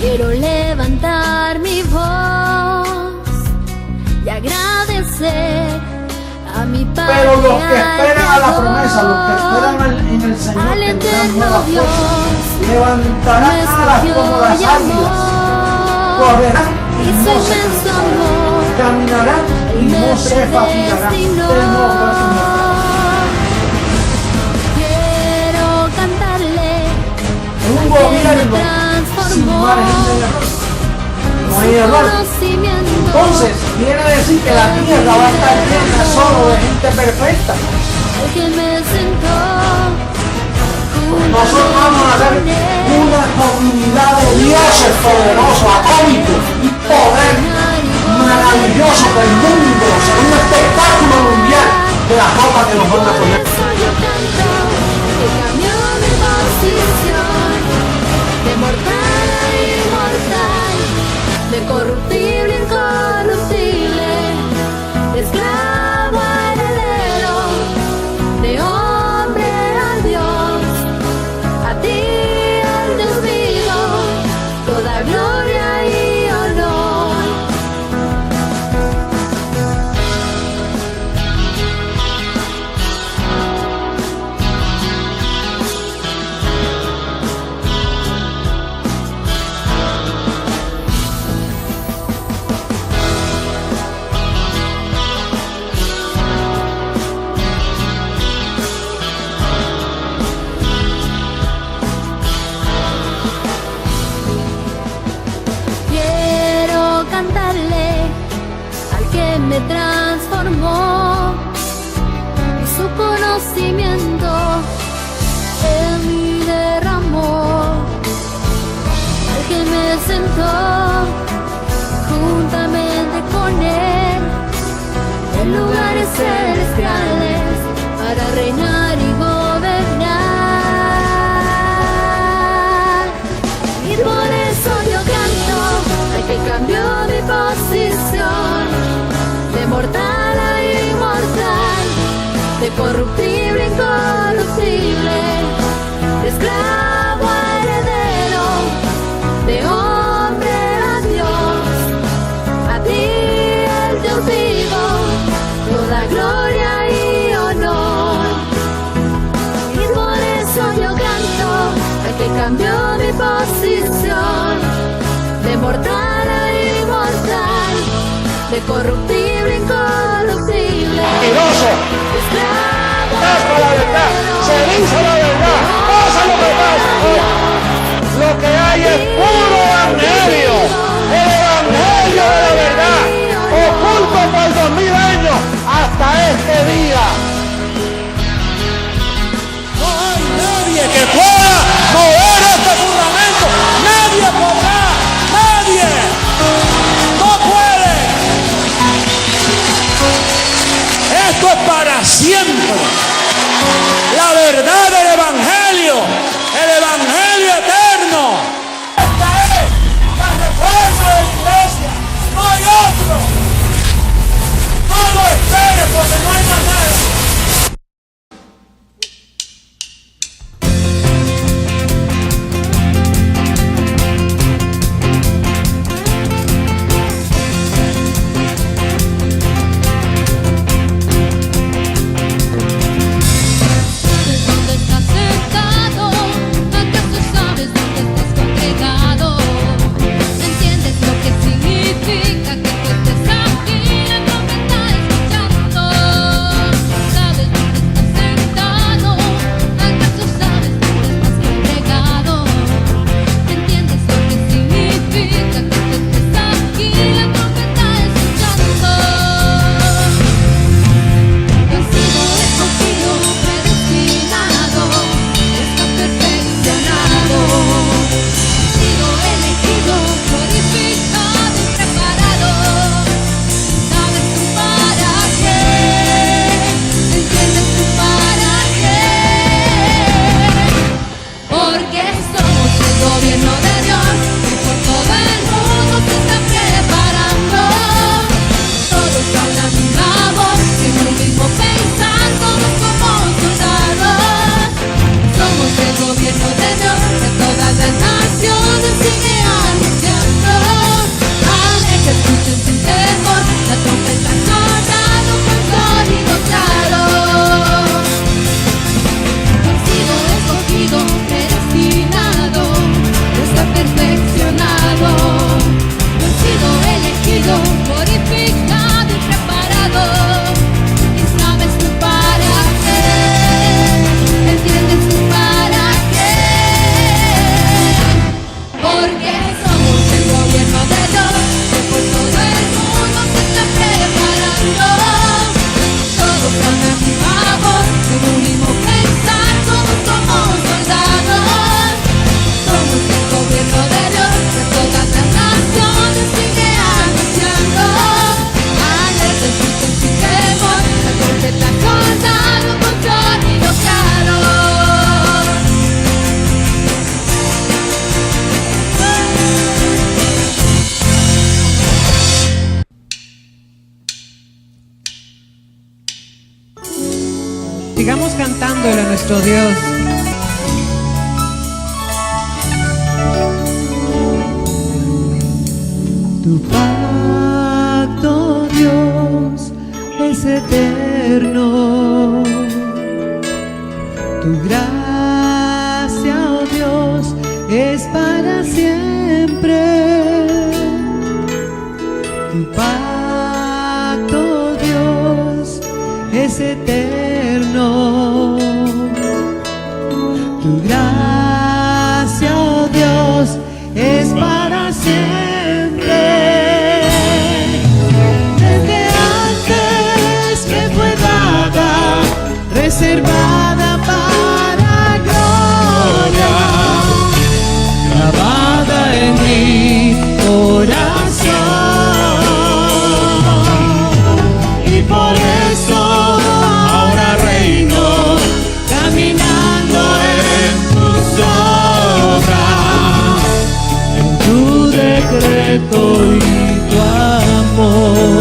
Quiero levantar mi voz y agradecer a mi Padre. Pero los que esperan a la promesa, los que esperan en el Señor, tendrán nuevas fuerzas, levantarán alas como las águilas, correrán y no se cansarán, caminarán y no se fatigarán. Quiero cantarle un gobierno sin margen de error. No hay error. Entonces, quiere decir que la tierra va a estar llena solo de gente perfecta. Nosotros vamos a ser una comunidad de dioses poderosos, atómicos y poder maravilloso del mundo, será un espectáculo mundial de la ropa que nos van a poner. De mortal a inmortal, de corruptible a incorruptible, de esclavo a heredero, de hombre a Dios, a ti al Dios vivo, toda gloria y honor. Me transformó y su conocimiento en mí derramó, al que me sentó juntamente con él en lugares celestiales para reinar y gobernar. Y por eso yo canto al que cambió mi posición, de mortal a inmortal, de corruptible a incorruptible, de esclavo a heredero, de hombre a Dios, a ti el Dios vivo, toda gloria y honor. Y por eso yo canto al que cambió mi posición, de mortal a inmortal, de corruptible, incorruptible, mentiroso, esclavo, la verdad, se dice la verdad, pasa lo que pasa. Lo que hay es puro evangelio, el evangelio de la verdad, oculto por 2000 años hasta este día. No hay nadie que pueda mover este fundamento, nadie podrá, nadie. Esto es para siempre. La verdad del evangelio sigamos cantándole a nuestro Dios. Tu pacto, Dios, es eterno. Tu gracia, oh Dios, es para siempre. Tu pacto, Dios, es eterno. Tu gracia, oh Dios, es para siempre. Desde antes me fue dada, reservada para gloria, grabada en mi corazón. Y por eso ahora reino, caminando en tus obras, en tu decreto y tu amor.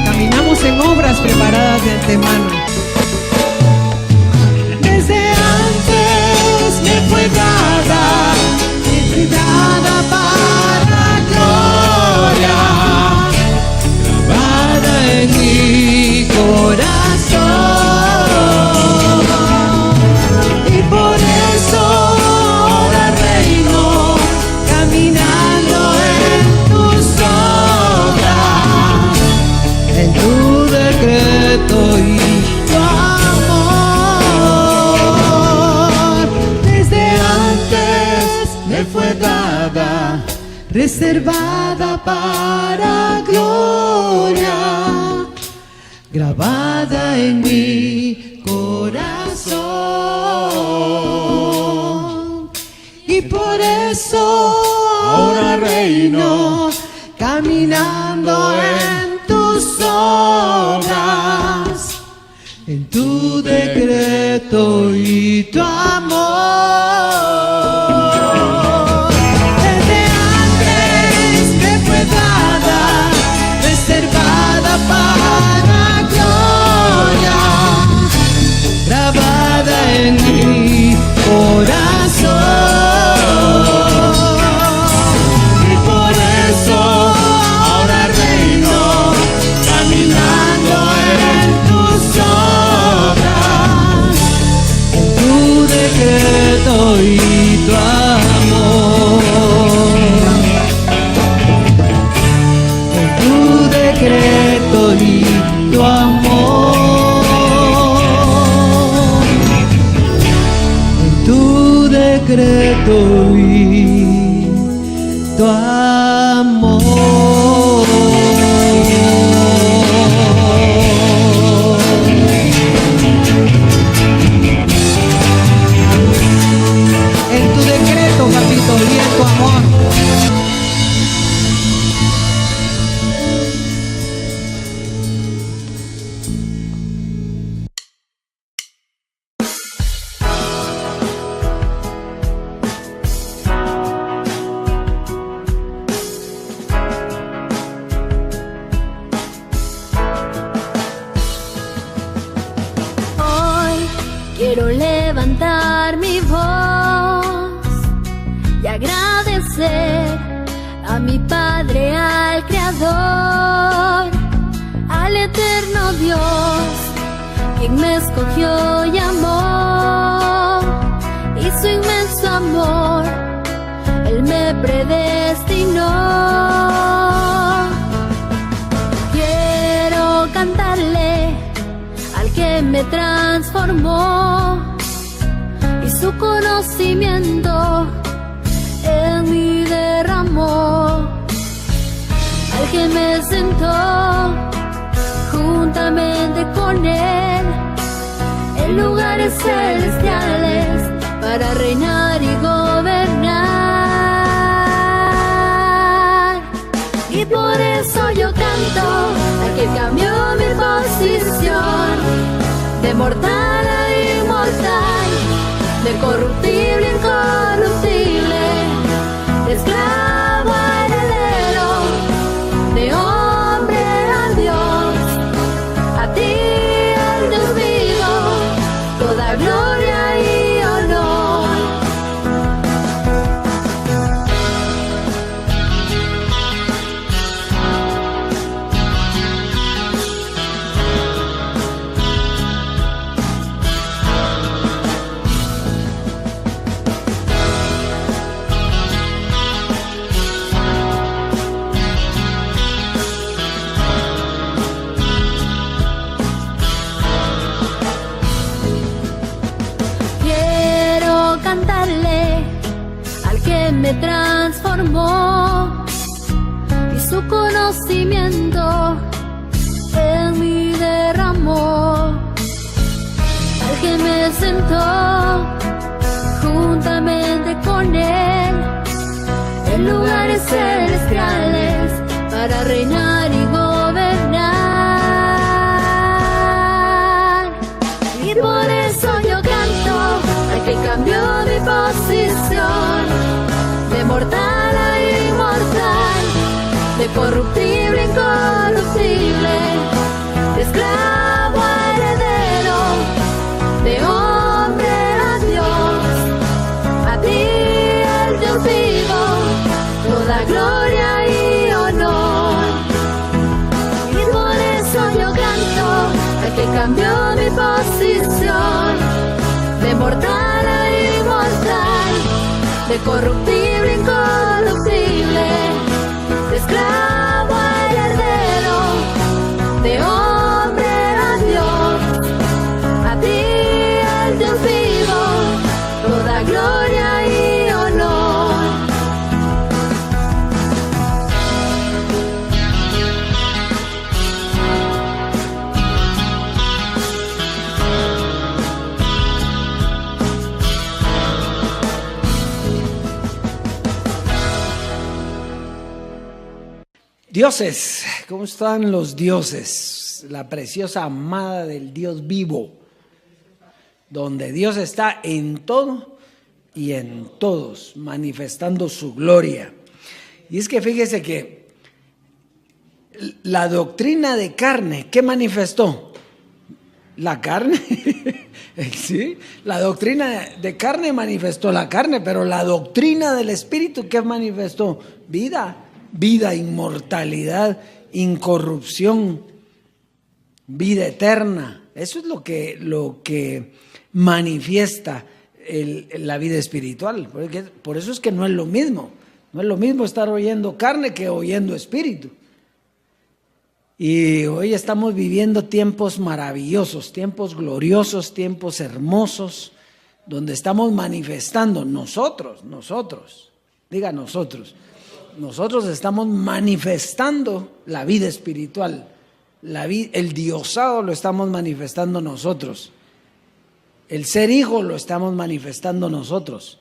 Caminamos en obras preparadas de antemano. Desde antes me fue dada, para gloria, grabada en mi corazón. Y por eso ahora reino, caminando en tus obras, en tu decreto y tu amor. Desde antes me fue dada, reservada para gloria, grabada en mi corazón. Y por eso ahora reino, caminando en tus obras, en tu decreto y tu amor. Desde antes me fue dada, reservada para gloria, grabada en mi corazón. Y por eso ahora reino, caminando en tus obras, en tu decreto y tu amor. En tu decreto y tu amor. En tu decreto y tu amor. En tu decreto, papito, y en tu amor. Hoy quiero levantar mi voz y agradecer a mi Padre, al Creador, al eterno Dios, quien me escogió y amó, y su inmenso amor, Él me predestinó. Quiero cantarle al que me transformó, y su conocimiento en mí derramó, al que me sentó juntamente con Él en lugares celestiales para reinar y gobernar. Y por eso yo canto al que cambió mi posición, de mortal a inmortal, de corruptible a incorruptible, de esclavo a heredero, de hombre a Dios, cantarle al que me transformó y su conocimiento en mí derramó. Al que me sentó juntamente con él en lugares celestiales para reinar y gobernar. Y por eso yo canto al que cambió mi posición de mortal a inmortal, de corruptible a incorruptible, de esclavo a heredero, de hombre a Dios. A ti el Dios vivo, toda gloria y honor. Y por eso yo canto al que cambió mi posición de mortal a inmortal, de corruptible a incorruptible, de esclavo a heredero, de hombre a Dios. A ti el Dios vivo, toda gloria y honor. Dioses, ¿cómo están los dioses? La preciosa amada del Dios vivo, donde Dios está en todo y en todos, manifestando su gloria. Y es que fíjese que la doctrina de carne, ¿qué manifestó? La carne, ¿sí? La doctrina de carne manifestó la carne, pero la doctrina del Espíritu, ¿qué manifestó? Vida. Vida, inmortalidad, incorrupción, vida eterna. Eso es lo que manifiesta la vida espiritual. Por eso es que no es lo mismo. No es lo mismo estar oyendo carne que oyendo espíritu. Y hoy estamos viviendo tiempos maravillosos, tiempos gloriosos, tiempos hermosos, donde estamos manifestando nosotros, diga nosotros estamos manifestando la vida espiritual, el diosado lo estamos manifestando nosotros, el ser hijo lo estamos manifestando nosotros.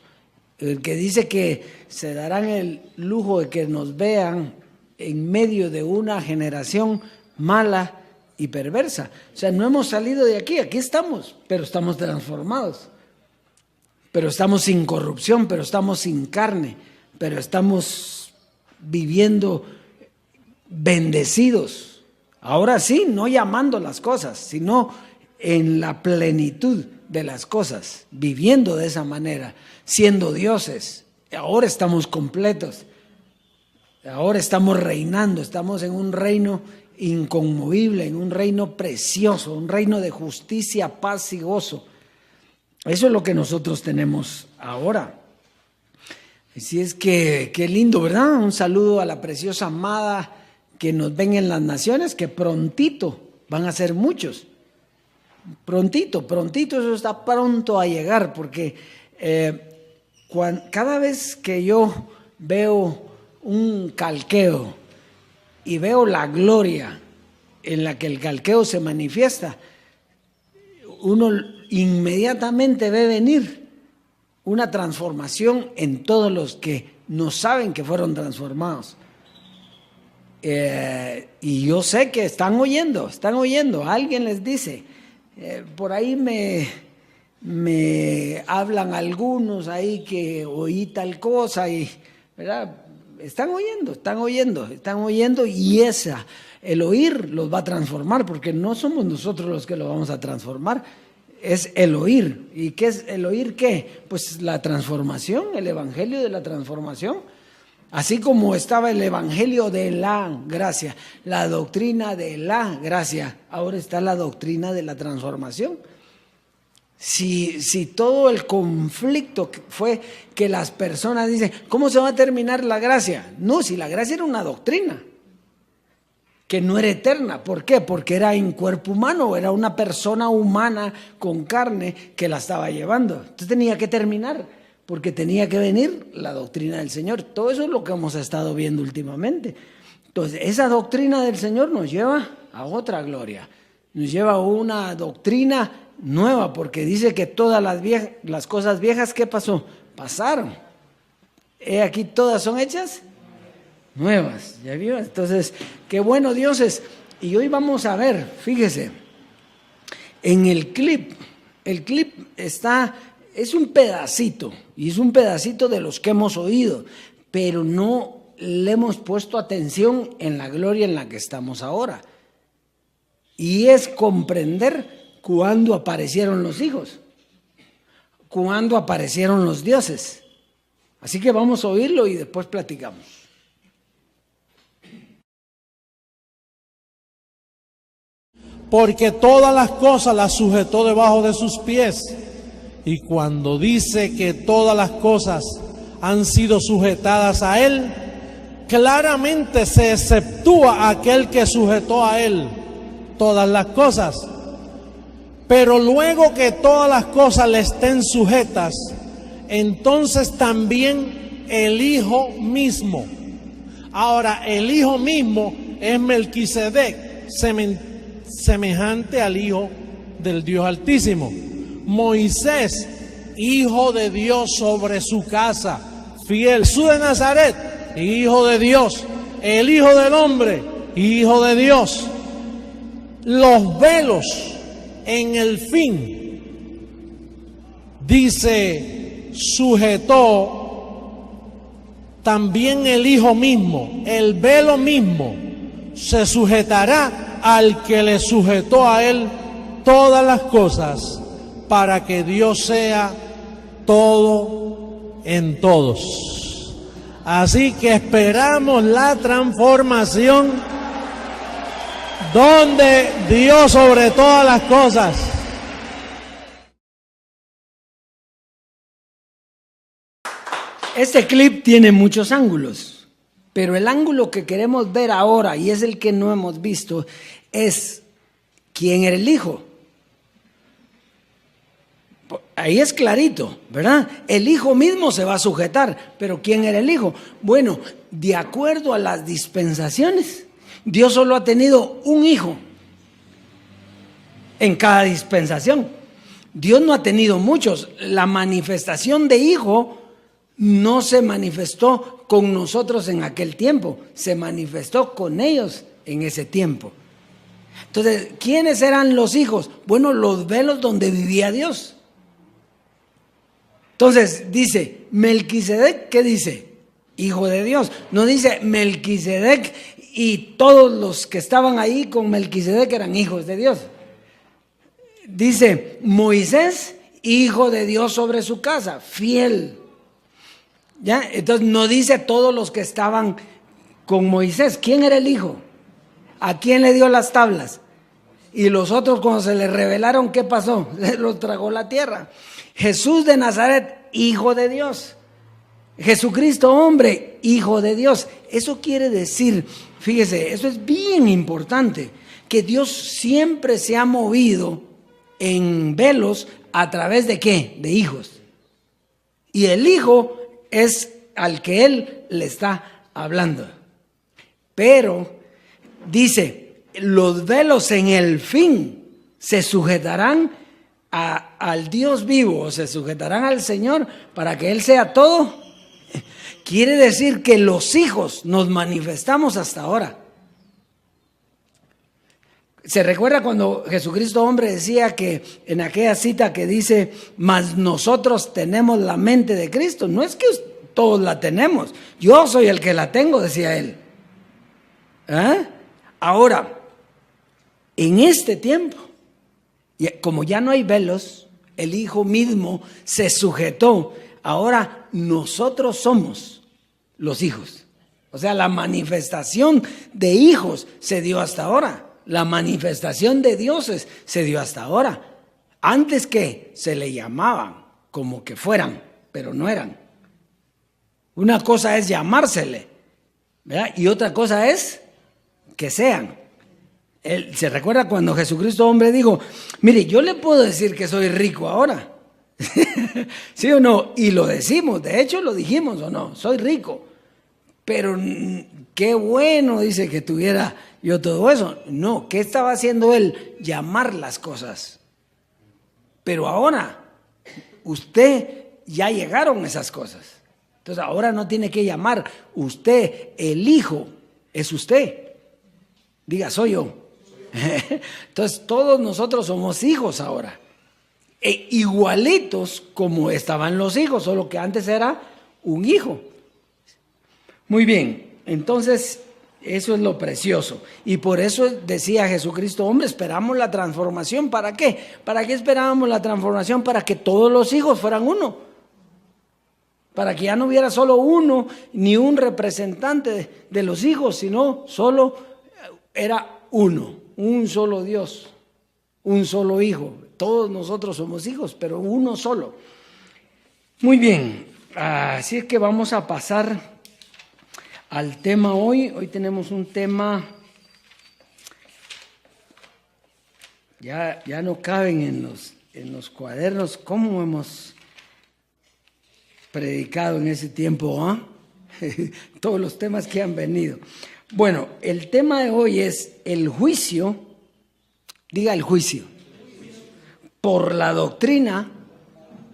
El que dice que se darán el lujo de que nos vean en medio de una generación mala y perversa. O sea, no hemos salido de aquí estamos, pero estamos transformados, pero estamos sin corrupción, pero estamos sin carne, pero estamos viviendo bendecidos. Ahora sí, no llamando las cosas, sino en la plenitud de las cosas, viviendo de esa manera, siendo dioses. Ahora estamos completos, ahora estamos reinando, estamos en un reino inconmovible, en un reino precioso, un reino de justicia, paz y gozo. Eso es lo que nosotros tenemos ahora. Así es que qué lindo, ¿verdad? Un saludo a la preciosa amada que nos ven en las naciones, que prontito van a ser muchos. Prontito, eso está pronto a llegar, porque cada vez que yo veo un calqueo y veo la gloria en la que el calqueo se manifiesta, uno inmediatamente ve venir una transformación en todos los que no saben que fueron transformados. Y yo sé que están oyendo, alguien les dice, por ahí me hablan algunos ahí que oí tal cosa, y ¿verdad? Están oyendo, y el oír los va a transformar, porque no somos nosotros los que lo vamos a transformar. Es el oír. ¿Y qué es el oír? ¿Qué? Pues la transformación, el evangelio de la transformación. Así como estaba el evangelio de la gracia, la doctrina de la gracia, ahora está la doctrina de la transformación. Si todo el conflicto fue que las personas dicen, ¿cómo se va a terminar la gracia? No, si la gracia era una doctrina. que no era eterna. ¿Por qué? Porque era en cuerpo humano, era una persona humana con carne que la estaba llevando. Entonces tenía que terminar, porque tenía que venir la doctrina del Señor. Todo eso es lo que hemos estado viendo últimamente. Entonces, esa doctrina del Señor nos lleva a otra gloria, nos lleva a una doctrina nueva, porque dice que todas las cosas viejas, ¿qué pasó? Pasaron. Aquí todas son hechas nuevas, ¿ya vio? Entonces, qué bueno Dios es. Y hoy vamos a ver, fíjese, en el clip es un pedacito, y es un pedacito de los que hemos oído, pero no le hemos puesto atención en la gloria en la que estamos ahora. Y es comprender cuándo aparecieron los hijos, cuándo aparecieron los dioses. Así que vamos a oírlo y después platicamos. Porque todas las cosas las sujetó debajo de sus pies. Y cuando dice que todas las cosas han sido sujetadas a él, claramente se exceptúa aquel que sujetó a él todas las cosas. Pero luego que todas las cosas le estén sujetas, entonces también el Hijo mismo. Ahora, el Hijo mismo es Melquisedec, semejante al Hijo del Dios Altísimo. Moisés, Hijo de Dios sobre su casa, fiel. Jesús de Nazaret, Hijo de Dios. El Hijo del Hombre, Hijo de Dios. Los velos en el fin, dice, sujetó también el Hijo mismo. El velo mismo se sujetará al que le sujetó a él todas las cosas, para que Dios sea todo en todos. Así que esperamos la transformación donde Dios sobre todas las cosas. Este clip tiene muchos ángulos, pero el ángulo que queremos ver ahora, y es el que no hemos visto, es quién era el Hijo. Ahí es clarito, ¿verdad? El Hijo mismo se va a sujetar, pero ¿quién era el Hijo? Bueno, de acuerdo a las dispensaciones, Dios solo ha tenido un hijo en cada dispensación. Dios no ha tenido muchos. La manifestación de hijo no se manifestó con nosotros en aquel tiempo, se manifestó con ellos en ese tiempo. Entonces, ¿quiénes eran los hijos? Bueno, los velos donde vivía Dios. Entonces, dice, Melquisedec, ¿qué dice? Hijo de Dios. No dice Melquisedec y todos los que estaban ahí con Melquisedec eran hijos de Dios. Dice Moisés, hijo de Dios sobre su casa, fiel. ¿Ya? Entonces no dice todos los que estaban con Moisés. ¿Quién era el hijo? ¿A quién le dio las tablas? Y los otros, cuando se les revelaron, ¿qué pasó? Se los tragó la tierra. Jesús de Nazaret, hijo de Dios. Jesucristo, hombre, hijo de Dios. Eso quiere decir, fíjese, eso es bien importante, que Dios siempre se ha movido en velos a través de ¿qué? De hijos. Y el hijo es al que él le está hablando. Pero dice, los velos en el fin se sujetarán al Dios vivo, o se sujetarán al Señor para que Él sea todo. Quiere decir que los hijos nos manifestamos hasta ahora. ¿Se recuerda cuando Jesucristo hombre decía que en aquella cita que dice, mas nosotros tenemos la mente de Cristo? No es que todos la tenemos, yo soy el que la tengo, decía él. Ahora, en este tiempo, como ya no hay velos, el Hijo mismo se sujetó. Ahora nosotros somos los hijos. O sea, la manifestación de hijos se dio hasta ahora. La manifestación de dioses se dio hasta ahora. Antes que se le llamaban como que fueran, pero no eran. Una cosa es llamársele, ¿verdad? Y otra cosa es que sean. Él se recuerda cuando Jesucristo hombre dijo, mire, yo le puedo decir que soy rico ahora. ¿Sí o no? Y lo decimos, de hecho lo dijimos o no, soy rico. Pero qué bueno, dice, que tuviera yo todo eso. No, ¿qué estaba haciendo él? Llamar las cosas. Pero ahora, usted ya llegaron esas cosas. Entonces ahora no tiene que llamar. Usted, el hijo, es usted. Diga, soy yo. Entonces todos nosotros somos hijos ahora. Igualitos como estaban los hijos, solo que antes era un hijo. Muy bien, entonces eso es lo precioso. Y por eso decía Jesucristo, hombre, esperamos la transformación. ¿Para qué? ¿Para qué esperábamos la transformación? Para que todos los hijos fueran uno. Para que ya no hubiera solo uno, ni un representante de los hijos, sino solo era uno, un solo Dios, un solo hijo. Todos nosotros somos hijos, pero uno solo. Muy bien, así es que vamos a pasar al tema hoy. Hoy tenemos un tema, ya no caben en los cuadernos. ¿Cómo hemos predicado en ese tiempo? Todos los temas que han venido. Bueno, el tema de hoy es el juicio, diga el juicio, por la doctrina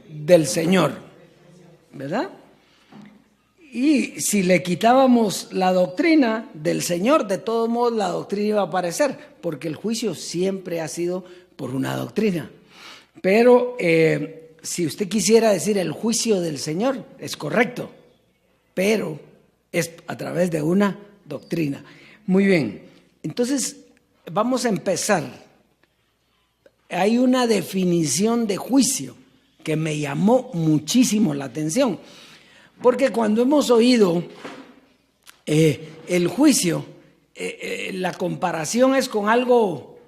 del Señor, ¿verdad? Y si le quitábamos la doctrina del Señor, de todos modos la doctrina iba a aparecer, porque el juicio siempre ha sido por una doctrina. Pero si usted quisiera decir el juicio del Señor, es correcto, pero es a través de una doctrina. Muy bien, entonces vamos a empezar. Hay una definición de juicio que me llamó muchísimo la atención, porque cuando hemos oído el juicio, la comparación es con algo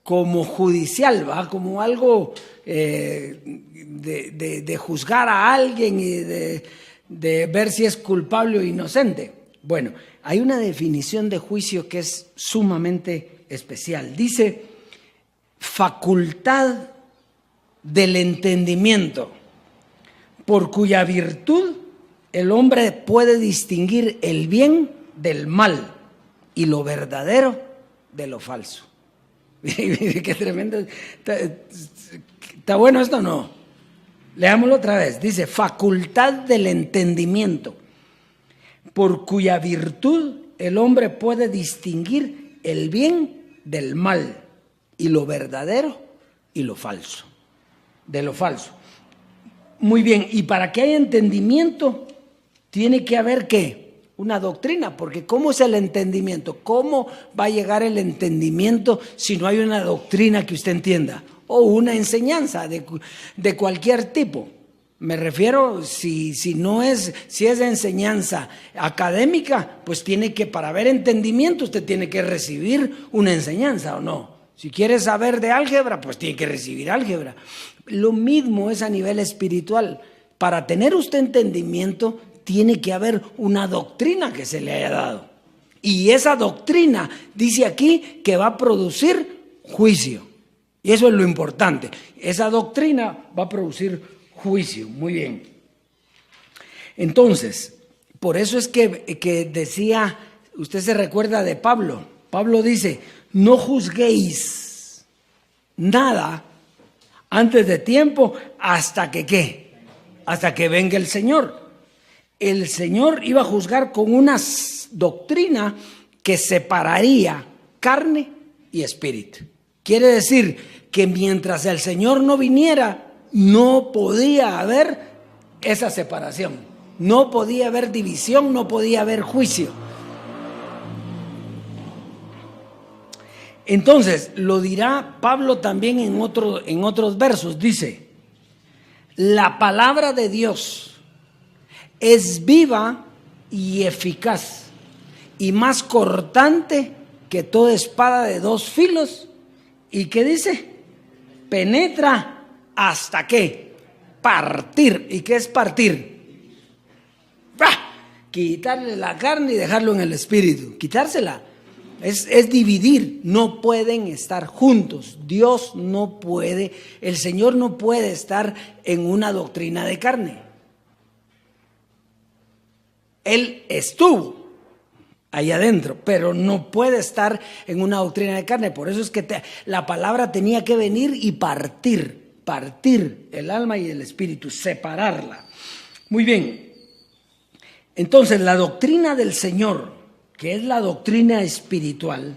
como judicial, ¿va? Como algo de juzgar a alguien y de ver si es culpable o inocente. Bueno, hay una definición de juicio que es sumamente especial. Dice, facultad del entendimiento, por cuya virtud el hombre puede distinguir el bien del mal y lo verdadero de lo falso. Qué tremendo. ¿Está bueno esto o no? Leámoslo otra vez. Dice, facultad del entendimiento, por cuya virtud el hombre puede distinguir el bien del mal y lo verdadero y lo falso, de lo falso. Muy bien, y para que haya entendimiento tiene que haber ¿qué? Una doctrina, porque ¿cómo es el entendimiento? ¿Cómo va a llegar el entendimiento si no hay una doctrina que usted entienda? O una enseñanza de cualquier tipo. Me refiero, si es enseñanza académica, pues tiene que, para haber entendimiento, usted tiene que recibir una enseñanza, ¿o no? Si quiere saber de álgebra, pues tiene que recibir álgebra. Lo mismo es a nivel espiritual. Para tener usted entendimiento, tiene que haber una doctrina que se le haya dado. Y esa doctrina dice aquí que va a producir juicio. Y eso es lo importante. Esa doctrina va a producir juicio. Muy bien. Entonces, por eso es que decía, usted se recuerda de Pablo. Pablo dice, no juzguéis nada antes de tiempo hasta que ¿qué? Hasta que venga el Señor. El Señor iba a juzgar con una doctrina que separaría carne y espíritu. Quiere decir que mientras el Señor no viniera, no podía haber esa separación. No podía haber división, no podía haber juicio. Entonces, lo dirá Pablo también en otros versos. Dice, la palabra de Dios es viva y eficaz y más cortante que toda espada de dos filos. ¿Y qué dice? Penetra hasta ¿qué? Partir. ¿Y qué es partir? ¡Bah! Quitarle la carne y dejarlo en el espíritu. Quitársela. es dividir, no pueden estar juntos. Dios no puede, el Señor no puede estar en una doctrina de carne. Él estuvo ahí adentro, pero no puede estar en una doctrina de carne. Por eso es que la palabra tenía que venir y partir el alma y el espíritu, separarla. Muy bien, entonces la doctrina del Señor, que es la doctrina espiritual,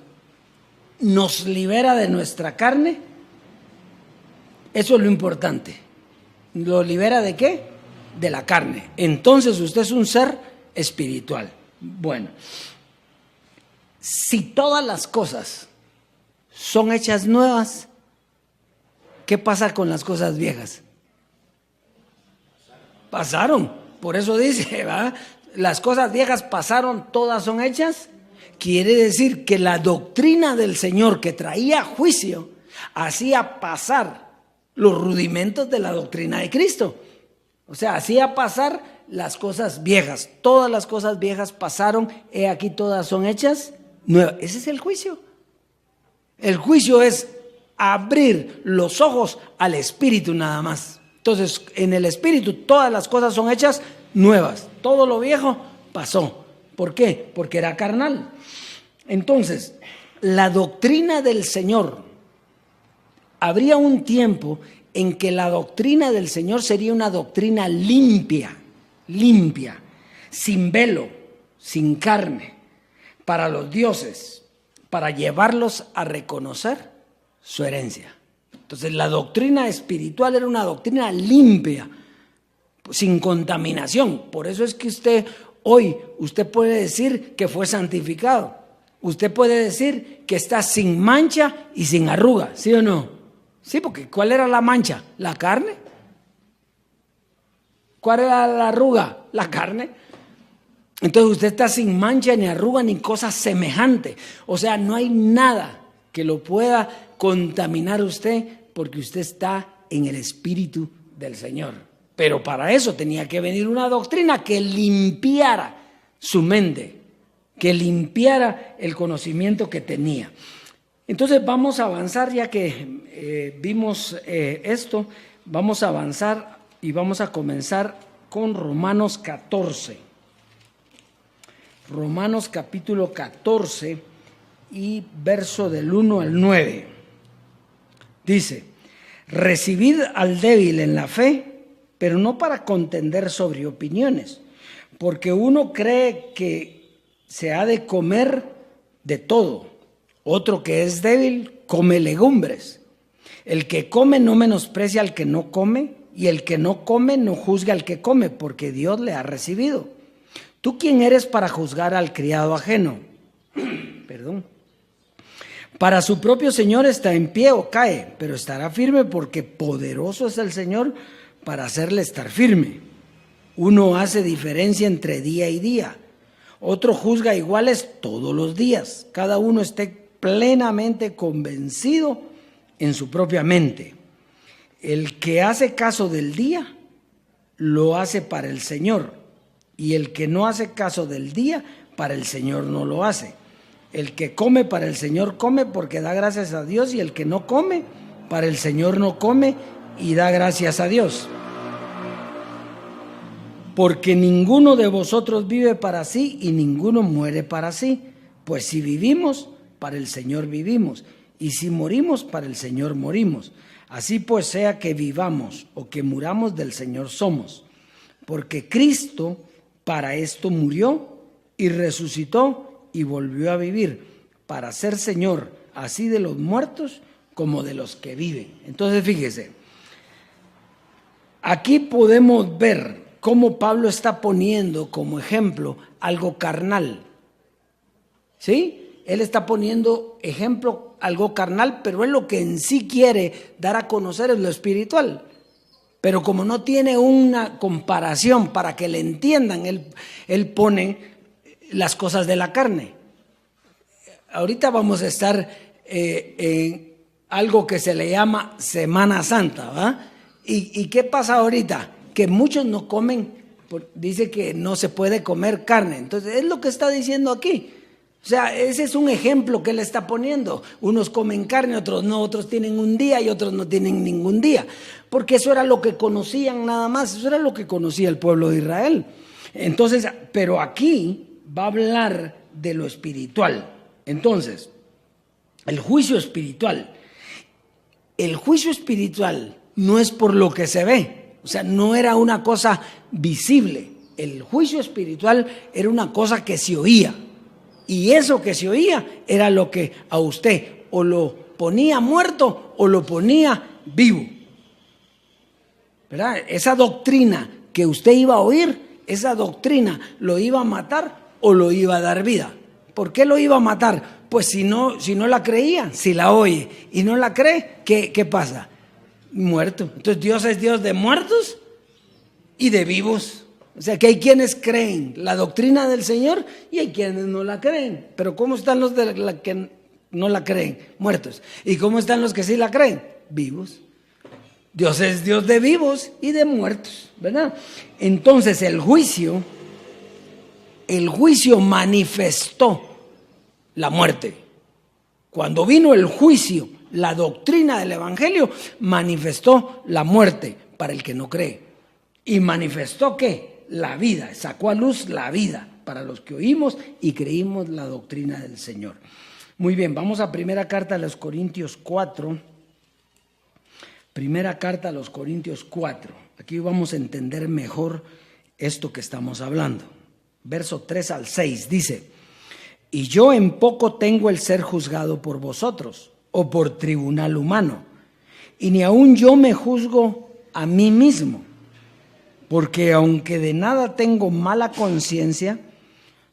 nos libera de nuestra carne. Eso es lo importante. ¿Lo libera de qué? De la carne. Entonces usted es un ser espiritual. Bueno, si todas las cosas son hechas nuevas, ¿qué pasa con las cosas viejas? Pasaron. Por eso dice, ¿verdad? Las cosas viejas pasaron, todas son hechas. Quiere decir que la doctrina del Señor, que traía juicio, hacía pasar los rudimentos de la doctrina de Cristo. O sea, hacía pasar las cosas viejas. Todas las cosas viejas pasaron, he aquí todas son hechas nuevas. Ese es el juicio. El juicio es abrir los ojos al espíritu nada más. Entonces, en el espíritu todas las cosas son hechas nuevas. Todo lo viejo pasó. ¿Por qué? Porque era carnal. Entonces, la doctrina del Señor, habría un tiempo en que la doctrina del Señor sería una doctrina limpia, sin velo, sin carne, para los dioses, para llevarlos a reconocer su herencia. Entonces, la doctrina espiritual era una doctrina limpia, sin contaminación. Por eso es que usted puede decir que fue santificado. Usted puede decir que está sin mancha y sin arruga, ¿sí o no? Sí, porque ¿cuál era la mancha? ¿La carne? ¿Cuál era la arruga? La carne. Entonces usted está sin mancha, ni arruga, ni cosa semejante. O sea, no hay nada que lo pueda contaminar a usted, porque usted está en el Espíritu del Señor. Pero para eso tenía que venir una doctrina que limpiara su mente, que limpiara el conocimiento que tenía. Entonces vamos a avanzar, ya que vimos esto, vamos a avanzar y vamos a comenzar con Romanos 14. Romanos capítulo 14 y verso del 1 al 9. Dice: recibid al débil en la fe, pero no para contender sobre opiniones, porque uno cree que se ha de comer de todo, otro que es débil come legumbres. El que come no menosprecia al que no come, y el que no come no juzga al que come, porque Dios le ha recibido. ¿Tú quién eres para juzgar al criado ajeno? Perdón. Para su propio Señor está en pie o cae, pero estará firme, porque poderoso es el Señor para hacerle estar firme. Uno hace diferencia entre día y día, otro juzga iguales todos los días. Cada uno esté plenamente convencido en su propia mente. El que hace caso del día, lo hace para el Señor, y el que no hace caso del día, para el Señor no lo hace. El que come para el Señor come, porque da gracias a Dios, y el que no come, para el Señor no come y da gracias a Dios. Porque ninguno de vosotros vive para sí y ninguno muere para sí. Pues si vivimos, para el Señor vivimos, y si morimos, para el Señor morimos. Así pues, sea que vivamos o que muramos, del Señor somos. Porque Cristo para esto murió y resucitó y volvió a vivir, para ser Señor así de los muertos como de los que viven. Entonces, fíjese, aquí podemos ver cómo Pablo está poniendo como ejemplo algo carnal. ¿Sí? Él está poniendo ejemplo algo carnal, pero él lo que en sí quiere dar a conocer es lo espiritual. Pero como no tiene una comparación para que le entiendan, él pone las cosas de la carne. Ahorita vamos a estar en algo que se le llama Semana Santa, ¿va? ¿Y qué pasa ahorita? Que muchos no comen, dice que no se puede comer carne. Entonces, es lo que está diciendo aquí. O O sea, ese es un ejemplo que él está poniendo. Unos comen carne, otros no, otros tienen un día y otros no tienen ningún día. Porque eso era lo que conocían nada más, eso era lo que conocía el pueblo de Israel. Entonces, pero aquí va a hablar de lo espiritual. Entonces, el juicio espiritual no es por lo que se ve, o sea, no era una cosa visible. El juicio espiritual era una cosa que se oía. Y eso que se oía era lo que a usted o lo ponía muerto o lo ponía vivo. ¿Verdad? Esa doctrina que usted iba a oír, esa doctrina lo iba a matar o lo iba a dar vida. ¿Por qué lo iba a matar? Pues si no la creía, si la oye y no la cree, ¿qué pasa? Muerto. Entonces Dios es Dios de muertos y de vivos. O sea que hay quienes creen la doctrina del Señor y hay quienes no la creen. Pero ¿cómo están los de la que no la creen? Muertos. ¿Y cómo están los que sí la creen? Vivos. Dios es Dios de vivos y de muertos, ¿verdad? Entonces el juicio manifestó la muerte. Cuando vino el juicio, la doctrina del Evangelio manifestó la muerte para el que no cree. ¿Y manifestó qué? La vida, sacó a luz la vida para los que oímos y creímos la doctrina del Señor. Muy bien, vamos a primera carta a los Corintios 4. Primera carta a los Corintios 4. Aquí vamos a entender mejor esto que estamos hablando. Verso 3 al 6 dice: y yo en poco tengo el ser juzgado por vosotros o por tribunal humano, y ni aun yo me juzgo a mí mismo. Porque aunque de nada tengo mala conciencia,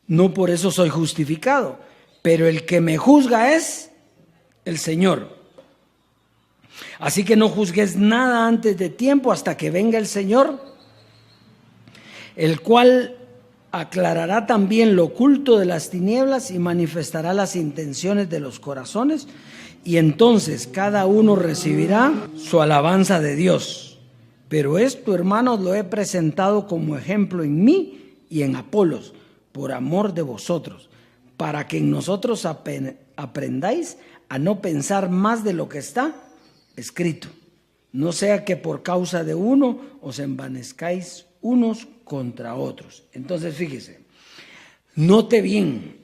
no por eso soy justificado, pero el que me juzga es el Señor. Así que no juzgues nada antes de tiempo hasta que venga el Señor, el cual aclarará también lo oculto de las tinieblas y manifestará las intenciones de los corazones, y entonces cada uno recibirá su alabanza de Dios. Pero esto, hermanos, lo he presentado como ejemplo en mí y en Apolos, por amor de vosotros, para que en nosotros aprendáis a no pensar más de lo que está escrito. No sea que por causa de uno os envanezcáis unos contra otros. Entonces, fíjese, note bien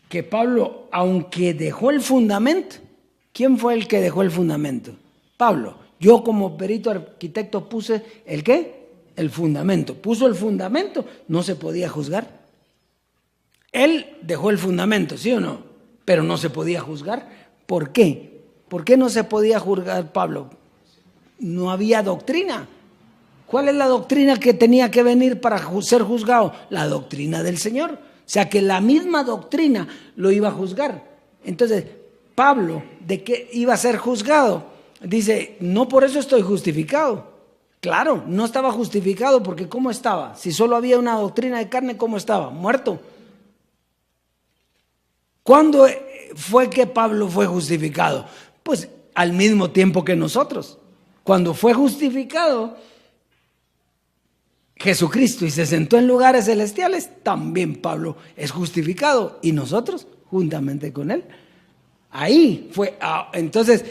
que Pablo, aunque dejó el fundamento, ¿quién fue el que dejó el fundamento? Pablo. Yo como perito arquitecto puse ¿el qué? El fundamento. Puso el fundamento, no se podía juzgar. Él dejó el fundamento, ¿sí o no? Pero no se podía juzgar. ¿Por qué? ¿Por qué no se podía juzgar Pablo? No había doctrina. ¿Cuál es la doctrina que tenía que venir para ser juzgado? La doctrina del Señor. O sea que la misma doctrina lo iba a juzgar. Entonces, Pablo, ¿de qué iba a ser juzgado? Dice, no por eso estoy justificado. Claro, no estaba justificado porque ¿cómo estaba? Si solo había una doctrina de carne, ¿cómo estaba? Muerto. ¿Cuándo fue que Pablo fue justificado? Pues al mismo tiempo que nosotros. Cuando fue justificado Jesucristo y se sentó en lugares celestiales, también Pablo es justificado y nosotros juntamente con él. Ahí fue, entonces...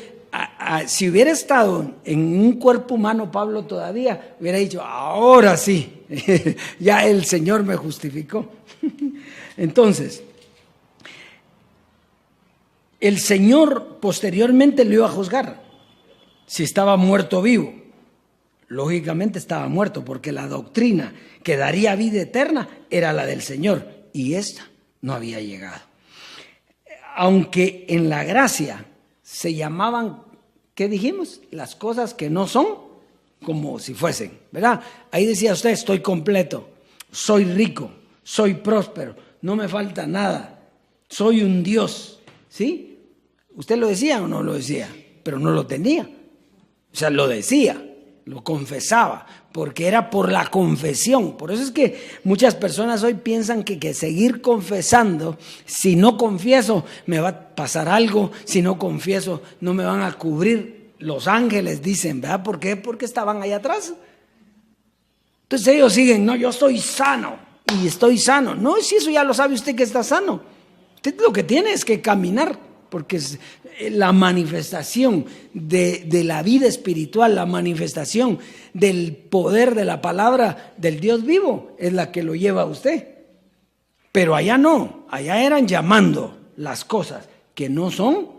si hubiera estado en un cuerpo humano Pablo todavía, hubiera dicho, ahora sí, ya el Señor me justificó. Entonces, el Señor posteriormente lo iba a juzgar. Si estaba muerto o vivo, lógicamente estaba muerto, porque la doctrina que daría vida eterna era la del Señor, y esta no había llegado. Aunque en la gracia se llamaban, ¿qué dijimos? Las cosas que no son como si fuesen, ¿verdad? Ahí decía usted, estoy completo, soy rico, soy próspero, no me falta nada, soy un Dios, ¿sí? ¿Usted lo decía o no lo decía? Pero no lo tenía. O sea, lo decía, lo confesaba, porque era por la confesión. Por eso es que muchas personas hoy piensan que seguir confesando, si no confieso me va a pasar algo, si no confieso no me van a cubrir los ángeles, dicen, ¿verdad? ¿Por qué? Porque estaban ahí atrás. Entonces ellos siguen, no, yo estoy sano y estoy sano. No, si eso ya lo sabe usted que está sano. Usted lo que tiene es que caminar, porque es la manifestación de la vida espiritual, la manifestación del poder de la palabra del Dios vivo es la que lo lleva a usted. Pero allá no, allá eran llamando las cosas que no son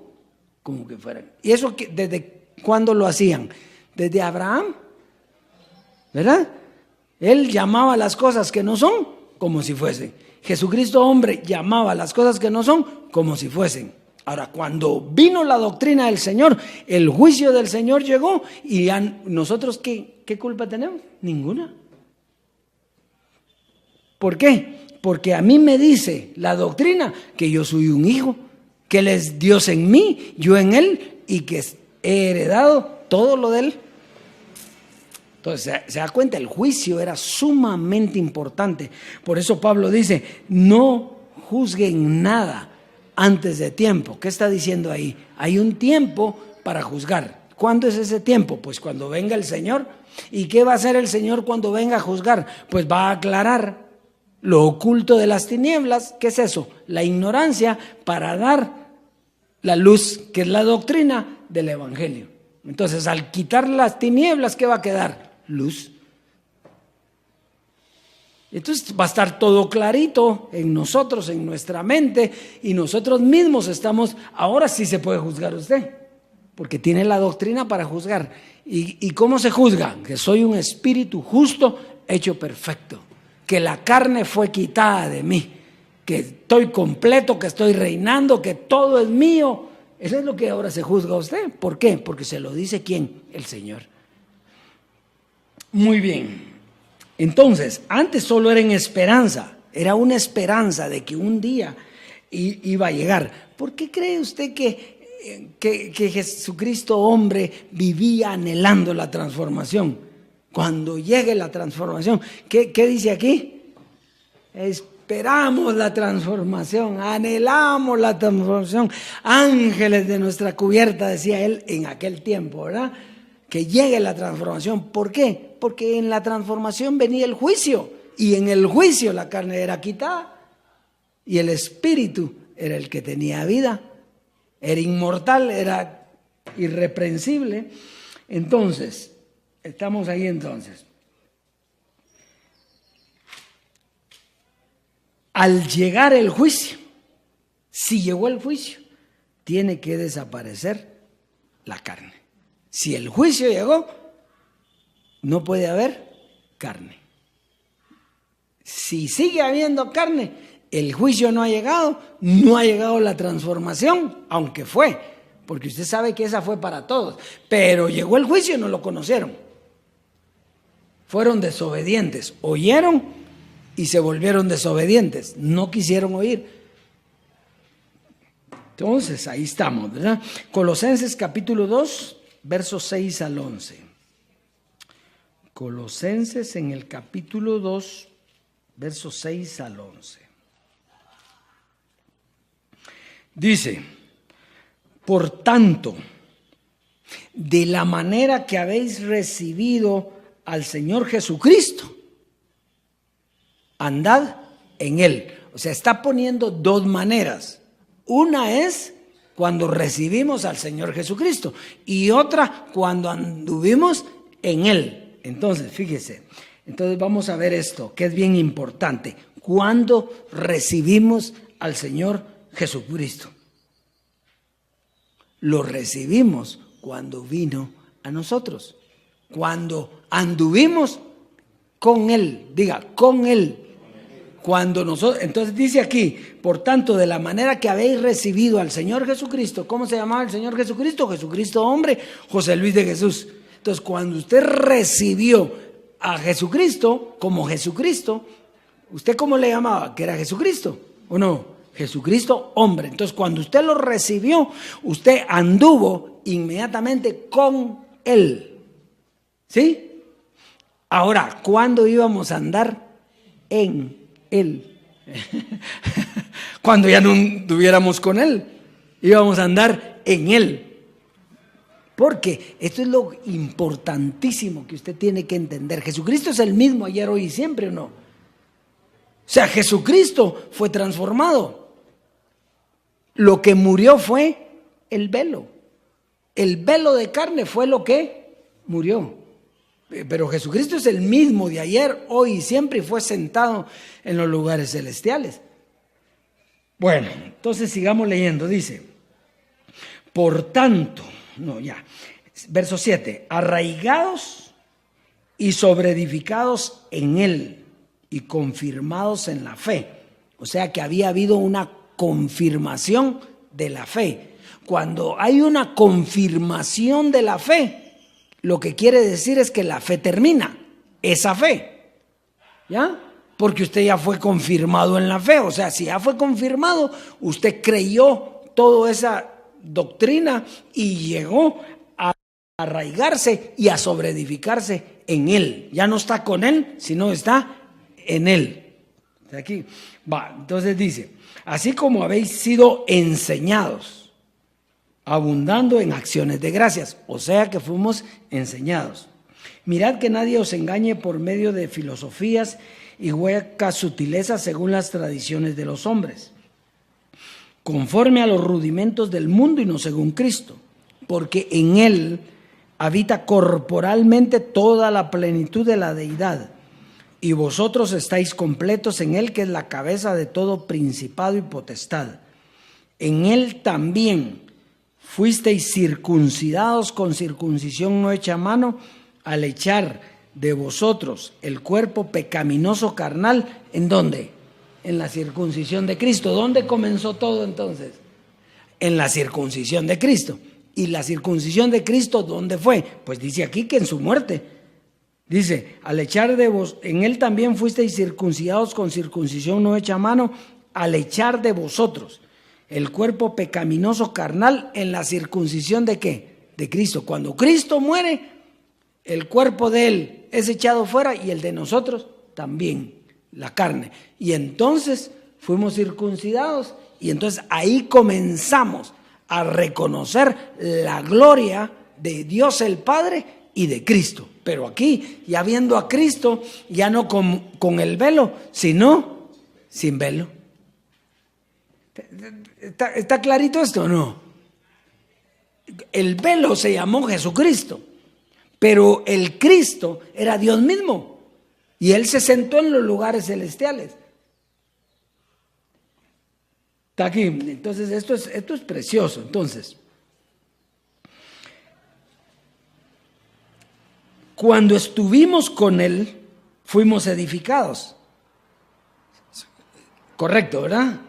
como que fueran. ¿Y eso desde cuándo lo hacían? Desde Abraham, ¿verdad? Él llamaba las cosas que no son como si fuesen. Jesucristo hombre llamaba las cosas que no son como si fuesen. Ahora, cuando vino la doctrina del Señor, el juicio del Señor llegó y nosotros ¿qué culpa tenemos? Ninguna. ¿Por qué? Porque a mí me dice la doctrina que yo soy un hijo, que Él es Dios en mí, yo en Él, y que he heredado todo lo de Él. Entonces, se da cuenta, el juicio era sumamente importante. Por eso Pablo dice, no juzguen nada antes de tiempo. ¿Qué está diciendo ahí? Hay un tiempo para juzgar. ¿Cuándo es ese tiempo? Pues cuando venga el Señor. ¿Y qué va a hacer el Señor cuando venga a juzgar? Pues va a aclarar lo oculto de las tinieblas. ¿Qué es eso? La ignorancia, para dar la luz, que es la doctrina del Evangelio. Entonces, al quitar las tinieblas, ¿qué va a quedar? Luz. Entonces va a estar todo clarito en nosotros, en nuestra mente, y nosotros mismos estamos, ahora sí se puede juzgar usted, porque tiene la doctrina para juzgar. ¿Y cómo se juzga? Que soy un espíritu justo, hecho perfecto, que la carne fue quitada de mí, que estoy completo, que estoy reinando, que todo es mío. Eso es lo que ahora se juzga a usted. ¿Por qué? Porque se lo dice ¿quién? El Señor. Muy bien. Entonces, antes solo era en esperanza, era una esperanza de que un día iba a llegar. ¿Por qué cree usted que Jesucristo hombre vivía anhelando la transformación? Cuando llegue la transformación, ¿qué dice aquí? Esperamos la transformación, anhelamos la transformación. Ángeles de nuestra cubierta, decía él en aquel tiempo, ¿verdad? Que llegue la transformación. ¿Por qué? Porque en la transformación venía el juicio, y en el juicio la carne era quitada y el espíritu era el que tenía vida, era inmortal, era irreprensible. Entonces, estamos ahí entonces. Al llegar el juicio, si llegó el juicio, tiene que desaparecer la carne. Si el juicio llegó, no puede haber carne. Si sigue habiendo carne, el juicio no ha llegado la transformación, aunque fue, porque usted sabe que esa fue para todos, pero llegó el juicio y no lo conocieron. Fueron desobedientes, oyeron y se volvieron desobedientes, no quisieron oír. Entonces, ahí estamos, ¿verdad? Colosenses capítulo 2, versos 6 al 11. Colosenses en el capítulo 2, versos 6 al 11. Dice, por tanto, de la manera que habéis recibido al Señor Jesucristo, andad en Él. O sea, está poniendo dos maneras. Una es cuando recibimos al Señor Jesucristo y otra cuando anduvimos en Él. Entonces, fíjese, entonces vamos a ver esto, que es bien importante. ¿Cuándo recibimos al Señor Jesucristo? Lo recibimos cuando vino a nosotros, cuando anduvimos con Él, diga, con Él. Cuando nosotros, entonces dice aquí, por tanto, de la manera que habéis recibido al Señor Jesucristo. ¿Cómo se llamaba el Señor Jesucristo? Jesucristo hombre, José Luis de Jesús. Entonces, cuando usted recibió a Jesucristo como Jesucristo, ¿usted cómo le llamaba? ¿Que era Jesucristo o no? Jesucristo hombre. Entonces, cuando usted lo recibió, usted anduvo inmediatamente con Él. ¿Sí? Ahora, ¿cuándo íbamos a andar en Él? Cuando ya no anduviéramos con Él, íbamos a andar en Él. Porque esto es lo importantísimo que usted tiene que entender. Jesucristo es el mismo ayer, hoy y siempre, ¿o no? O sea, Jesucristo fue transformado. Lo que murió fue el velo. El velo de carne fue lo que murió. Pero Jesucristo es el mismo de ayer, hoy y siempre, y fue sentado en los lugares celestiales. Bueno, entonces sigamos leyendo. Dice, por tanto, verso 7, arraigados y sobreedificados en Él y confirmados en la fe. O sea que había habido una confirmación de la fe. Cuando hay una confirmación de la fe, lo que quiere decir es que la fe termina, esa fe, ¿ya? Porque usted ya fue confirmado en la fe. O sea, si ya fue confirmado, usted creyó toda esa doctrina y llegó a arraigarse y a sobreedificarse en Él. Ya no está con Él, sino está en Él. Aquí va, entonces dice, así como habéis sido enseñados, abundando en acciones de gracias, o sea que fuimos enseñados. Mirad que nadie os engañe por medio de filosofías y huecas sutilezas según las tradiciones de los hombres, conforme a los rudimentos del mundo y no según Cristo, porque en Él habita corporalmente toda la plenitud de la deidad, y vosotros estáis completos en Él, que es la cabeza de todo principado y potestad. En Él también fuisteis circuncidados con circuncisión no hecha a mano, al echar de vosotros el cuerpo pecaminoso carnal. ¿En dónde? En la circuncisión de Cristo. ¿Dónde comenzó todo entonces? En la circuncisión de Cristo. ¿Y la circuncisión de Cristo dónde fue? Pues dice aquí que en su muerte. Dice, al echar de vos, en Él también fuisteis circuncidados con circuncisión no hecha a mano, al echar de vosotros el cuerpo pecaminoso carnal en la circuncisión ¿de qué? De Cristo. Cuando Cristo muere, el cuerpo de Él es echado fuera y el de nosotros también, la carne. Y entonces fuimos circuncidados y entonces ahí comenzamos a reconocer la gloria de Dios el Padre y de Cristo. Pero aquí, ya viendo a Cristo, ya no con el velo, sino sin velo. ¿Está clarito esto o no? El velo se llamó Jesucristo, pero el Cristo era Dios mismo y Él se sentó en los lugares celestiales. Está aquí. Entonces esto es precioso. Entonces, cuando estuvimos con Él, fuimos edificados. Correcto, ¿verdad?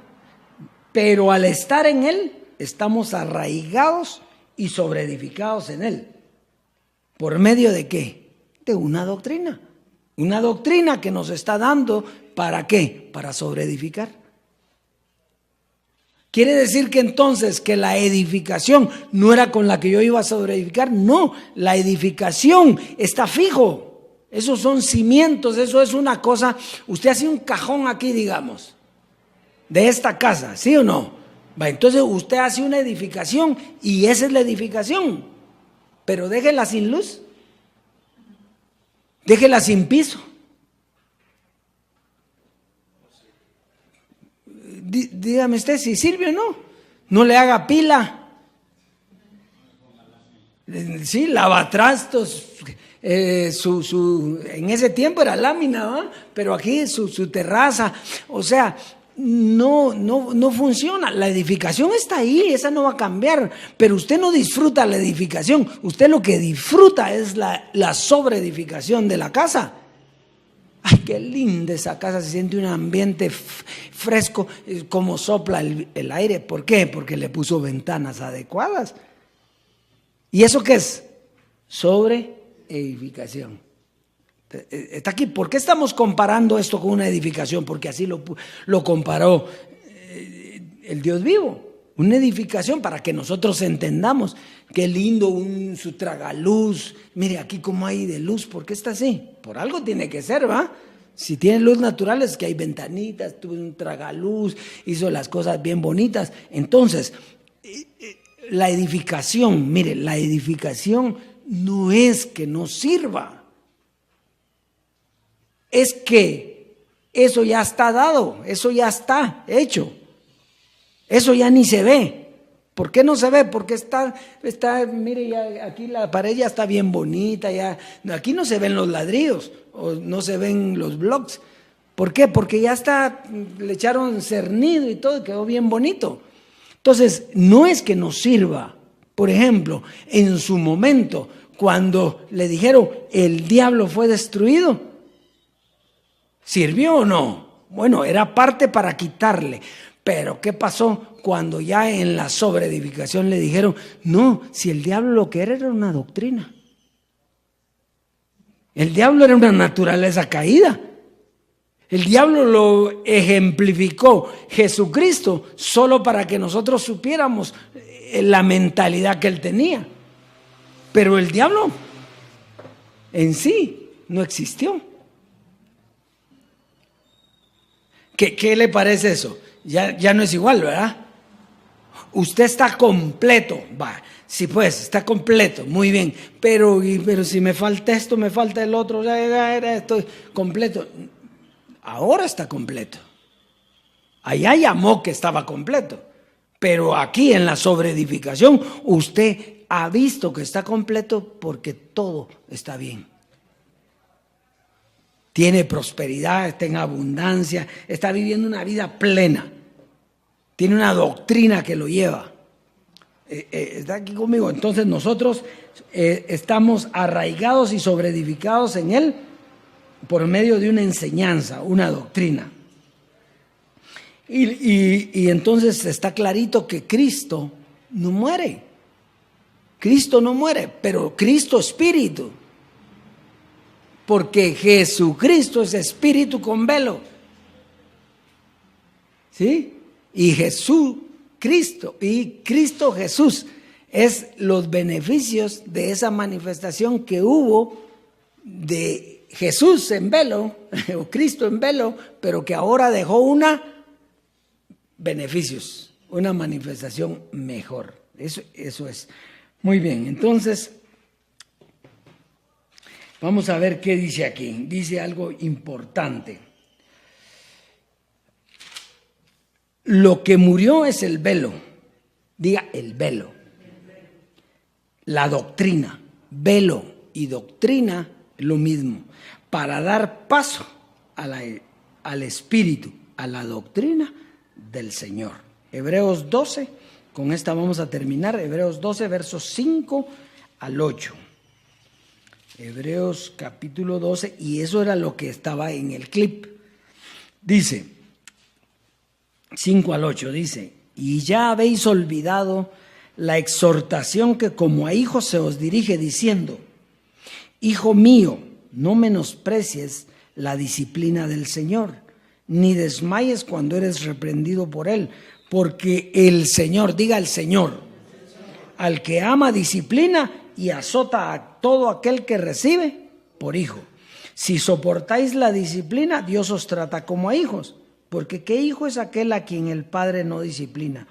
Pero al estar en Él, estamos arraigados y sobreedificados en Él. ¿Por medio de qué? De una doctrina. Una doctrina que nos está dando, ¿para qué? Para sobreedificar. ¿Quiere decir que entonces que la edificación no era con la que yo iba a sobreedificar? No, la edificación está fijo. Esos son cimientos, eso es una cosa. Usted hace un cajón aquí, digamos, de esta casa, ¿sí o no? Entonces usted hace una edificación y esa es la edificación. Pero déjela sin luz, déjela sin piso. Dígame usted si sirve o no. No le haga pila. Sí, lavatrastos. En ese tiempo era lámina, ¿no? Pero aquí su terraza. O sea, no funciona. La edificación está ahí, esa no va a cambiar. Pero usted no disfruta la edificación. Usted lo que disfruta es la sobreedificación de la casa. Ay, qué linda esa casa, se siente un ambiente fresco, como sopla el aire. ¿Por qué? Porque le puso ventanas adecuadas. ¿Y eso qué es? Sobreedificación. Está aquí. ¿Por qué estamos comparando esto con una edificación? Porque así lo comparó el Dios vivo. Una edificación para que nosotros entendamos. Qué lindo su tragaluz. Mire aquí cómo hay de luz. ¿Por qué está así? Por algo tiene que ser, ¿va? Si tiene luz natural es que hay ventanitas, tuvo un tragaluz, hizo las cosas bien bonitas. Entonces, la edificación, mire, la edificación no es que no sirva. Es que eso ya está dado, eso ya está hecho. Eso ya ni se ve. ¿Por qué no se ve? Porque está, mire, ya aquí la pared ya está bien bonita, ya aquí no se ven los ladrillos o no se ven los blocks. ¿Por qué? Porque ya está, le echaron cernido y todo, quedó bien bonito. Entonces, no es que nos sirva. Por ejemplo, en su momento, cuando le dijeron el diablo fue destruido, ¿sirvió o no? Bueno, era parte para quitarle. Pero ¿qué pasó cuando ya en la sobreedificación le dijeron, no, si el diablo lo que era una doctrina? El diablo era una naturaleza caída. El diablo lo ejemplificó Jesucristo solo para que nosotros supiéramos la mentalidad que él tenía. Pero el diablo en sí no existió. ¿Qué le parece eso? Ya no es igual, ¿verdad? Usted está completo, va, sí pues, está completo, muy bien, pero si me falta esto, me falta el otro, ya estoy completo. Ahora está completo. Allá llamó que estaba completo, pero aquí en la sobreedificación usted ha visto que está completo porque todo está bien. Tiene prosperidad, está en abundancia, está viviendo una vida plena. Tiene una doctrina que lo lleva. ¿Está aquí conmigo? Entonces nosotros estamos arraigados y sobreedificados en él por medio de una enseñanza, una doctrina. Y entonces está clarito que Cristo no muere. Cristo no muere, pero Cristo espíritu. Porque Jesucristo es espíritu con velo. ¿Sí? Y Cristo Jesús es los beneficios de esa manifestación que hubo de Jesús en velo, o Cristo en velo, pero que ahora dejó beneficios, una manifestación mejor. Eso es. Muy bien, entonces, vamos a ver qué dice aquí. Dice algo importante. Lo que murió es el velo. Diga el velo. La doctrina. Velo y doctrina, lo mismo. Para dar paso al espíritu, a la doctrina del Señor. Hebreos 12, con esta vamos a terminar. Hebreos 12, versos 5 al 8. Hebreos capítulo 12, y eso era lo que estaba en el clip. Dice, 5 al 8, dice, y ya habéis olvidado la exhortación que como a hijos se os dirige diciendo, hijo mío, no menosprecies la disciplina del Señor, ni desmayes cuando eres reprendido por Él, porque el Señor, diga el Señor, al que ama disciplina y azota a todo aquel que recibe por hijo. Si soportáis la disciplina, Dios os trata como a hijos, porque ¿qué hijo es aquel a quien el Padre no disciplina?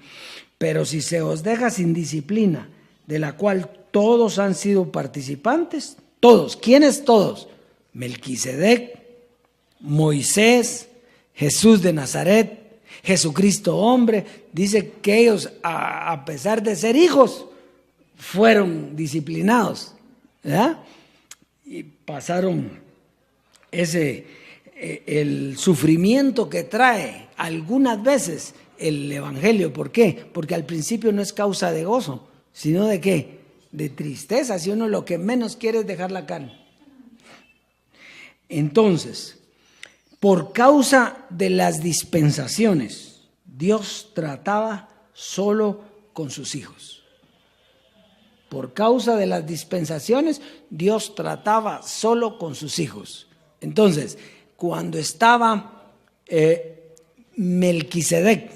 Pero si se os deja sin disciplina, de la cual todos han sido participantes, todos, ¿quiénes todos? Melquisedec, Moisés, Jesús de Nazaret, Jesucristo hombre. Dice que ellos, a pesar de ser hijos, fueron disciplinados, ¿verdad? Y pasaron el sufrimiento que trae algunas veces el evangelio. ¿Por qué? Porque al principio no es causa de gozo, sino de ¿qué? De tristeza, si uno lo que menos quiere es dejar la carne. Entonces, por causa de las dispensaciones, Dios trataba solo con sus hijos. Por causa de las dispensaciones, Dios trataba solo con sus hijos. Entonces, cuando estaba Melquisedec,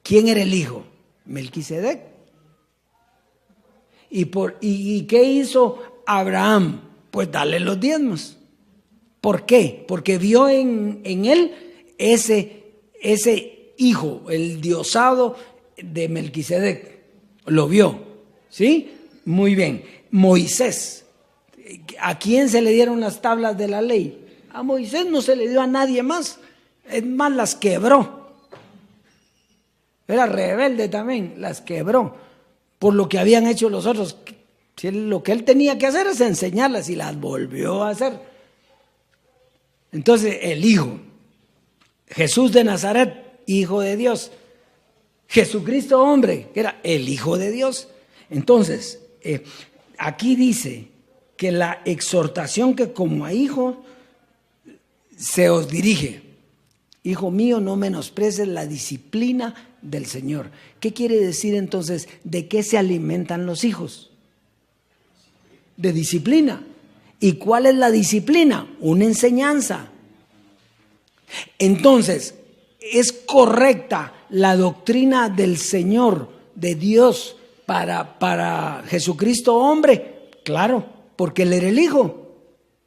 ¿quién era el hijo? Melquisedec. ¿Y qué hizo Abraham? Pues darle los diezmos. ¿Por qué? Porque vio en él ese hijo, el diosado de Melquisedec. Lo vio, ¿sí? Muy bien. Moisés, ¿a quién se le dieron las tablas de la ley? A Moisés, no se le dio a nadie más. Es más, las quebró. Era rebelde también, las quebró por lo que habían hecho los otros. Lo que él tenía que hacer es enseñarlas y las volvió a hacer. Entonces el Hijo, Jesús de Nazaret, Hijo de Dios, Jesucristo hombre, que era el Hijo de Dios. Entonces, aquí dice que la exhortación que como a hijo se os dirige: hijo mío, no menosprecies la disciplina del Señor. ¿Qué quiere decir entonces? ¿De qué se alimentan los hijos? De disciplina. ¿Y cuál es la disciplina? Una enseñanza. Entonces, ¿es correcta la doctrina del Señor, de Dios, para Jesucristo hombre? Claro, porque Él era el Hijo.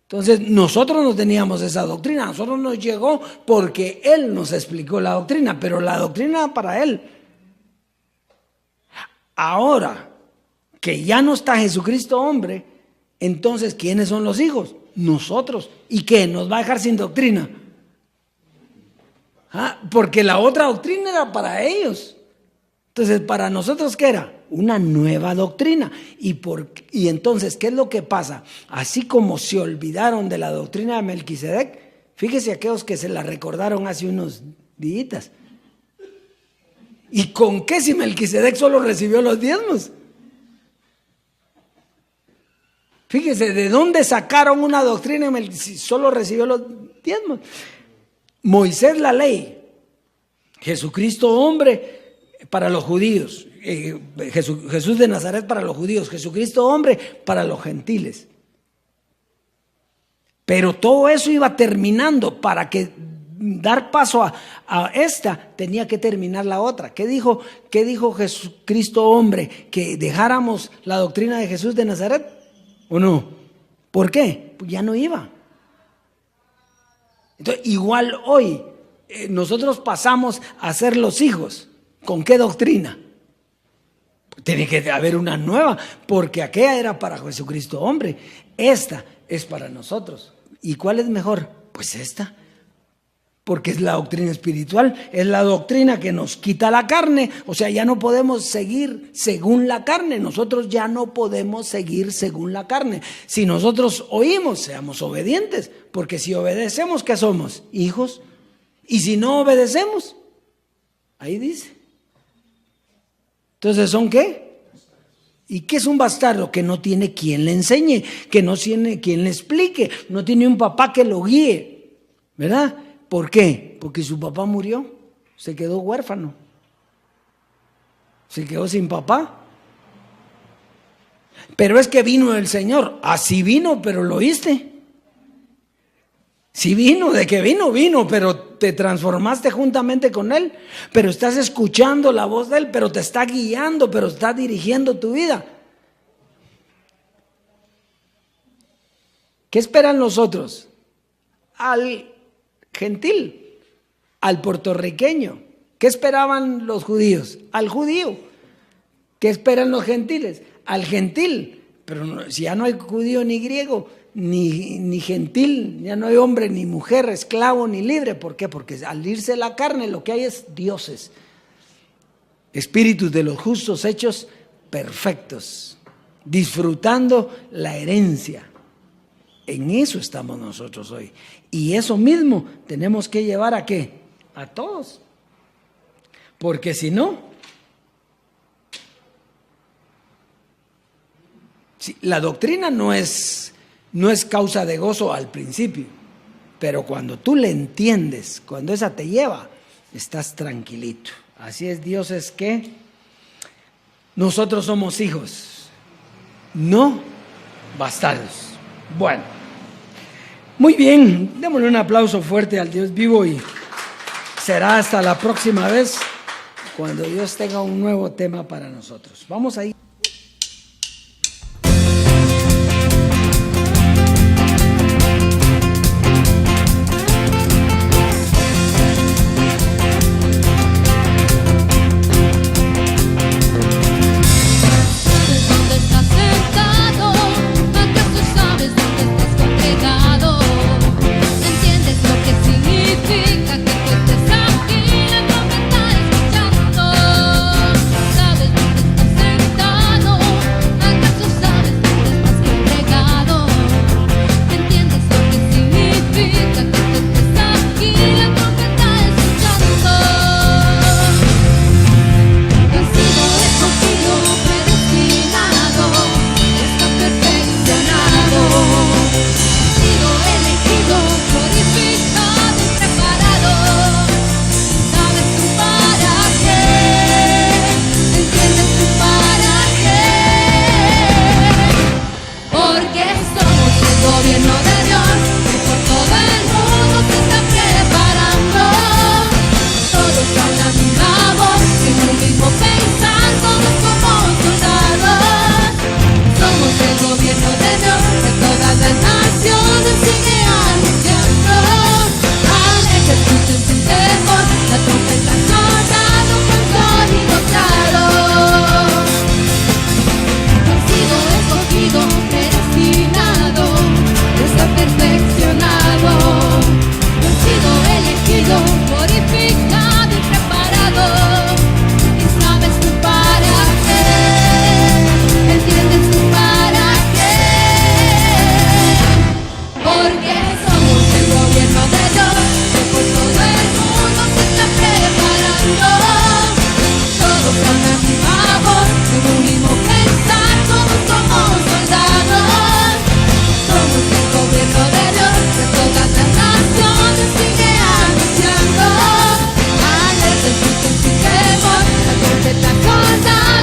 Entonces nosotros no teníamos esa doctrina, a nosotros nos llegó porque Él nos explicó la doctrina, pero la doctrina era para Él. Ahora que ya no está Jesucristo hombre, entonces ¿quiénes son los hijos? Nosotros. ¿Y qué? ¿Nos va a dejar sin doctrina? Porque la otra doctrina era para ellos. Entonces, ¿para nosotros qué era? Una nueva doctrina. Y entonces, ¿qué es lo que pasa? Así como se olvidaron de la doctrina de Melquisedec, fíjese aquellos que se la recordaron hace unos días. ¿Y con qué si Melquisedec solo recibió los diezmos? Fíjese, ¿de dónde sacaron una doctrina si solo recibió los diezmos? Moisés la ley, Jesucristo hombre para los judíos, Jesús de Nazaret para los judíos, Jesucristo hombre para los gentiles. Pero todo eso iba terminando. Para que dar paso a esta tenía que terminar la otra. ¿Qué dijo Jesucristo hombre? ¿Que dejáramos la doctrina de Jesús de Nazaret o no? ¿Por qué? Pues ya no iba. Entonces, igual hoy nosotros pasamos a ser los hijos. ¿Con qué doctrina? Tiene que haber una nueva, porque aquella era para Jesucristo hombre, esta es para nosotros. ¿Y cuál es mejor? Pues esta, porque es la doctrina espiritual, es la doctrina que nos quita la carne. O sea, ya no podemos seguir según la carne, nosotros ya no podemos seguir según la carne. Si nosotros oímos, seamos obedientes, porque si obedecemos, ¿qué somos? Hijos. Y si no obedecemos, ahí dice. Entonces, ¿son qué? ¿Y qué es un bastardo? Que no tiene quien le enseñe, que no tiene quien le explique, no tiene un papá que lo guíe, ¿verdad? ¿Por qué? Porque su papá murió, se quedó huérfano, se quedó sin papá. Pero es que vino el Señor. Así vino, pero lo oíste. Sí vino, de que vino, pero te transformaste juntamente con Él. Pero estás escuchando la voz de Él, pero te está guiando, pero está dirigiendo tu vida. ¿Qué esperan los otros? Al gentil, al puertorriqueño. ¿Qué esperaban los judíos? Al judío. ¿Qué esperan los gentiles? Al gentil. Pero si ya no hay judío ni griego, ni gentil, ya no hay hombre ni mujer, esclavo ni libre. ¿Por qué? Porque al irse la carne lo que hay es dioses, espíritus de los justos hechos perfectos, disfrutando la herencia. En eso estamos nosotros hoy. Y eso mismo tenemos que llevar ¿a qué? A todos. Porque si no, la doctrina no es causa de gozo al principio, pero cuando tú le entiendes, cuando esa te lleva, estás tranquilito. Así es, Dios es que nosotros somos hijos, no bastardos. Bueno, muy bien, démosle un aplauso fuerte al Dios vivo y será hasta la próxima vez cuando Dios tenga un nuevo tema para nosotros. Vamos a ir. Significa que tú estés aquí, la que me está escuchando. verdad.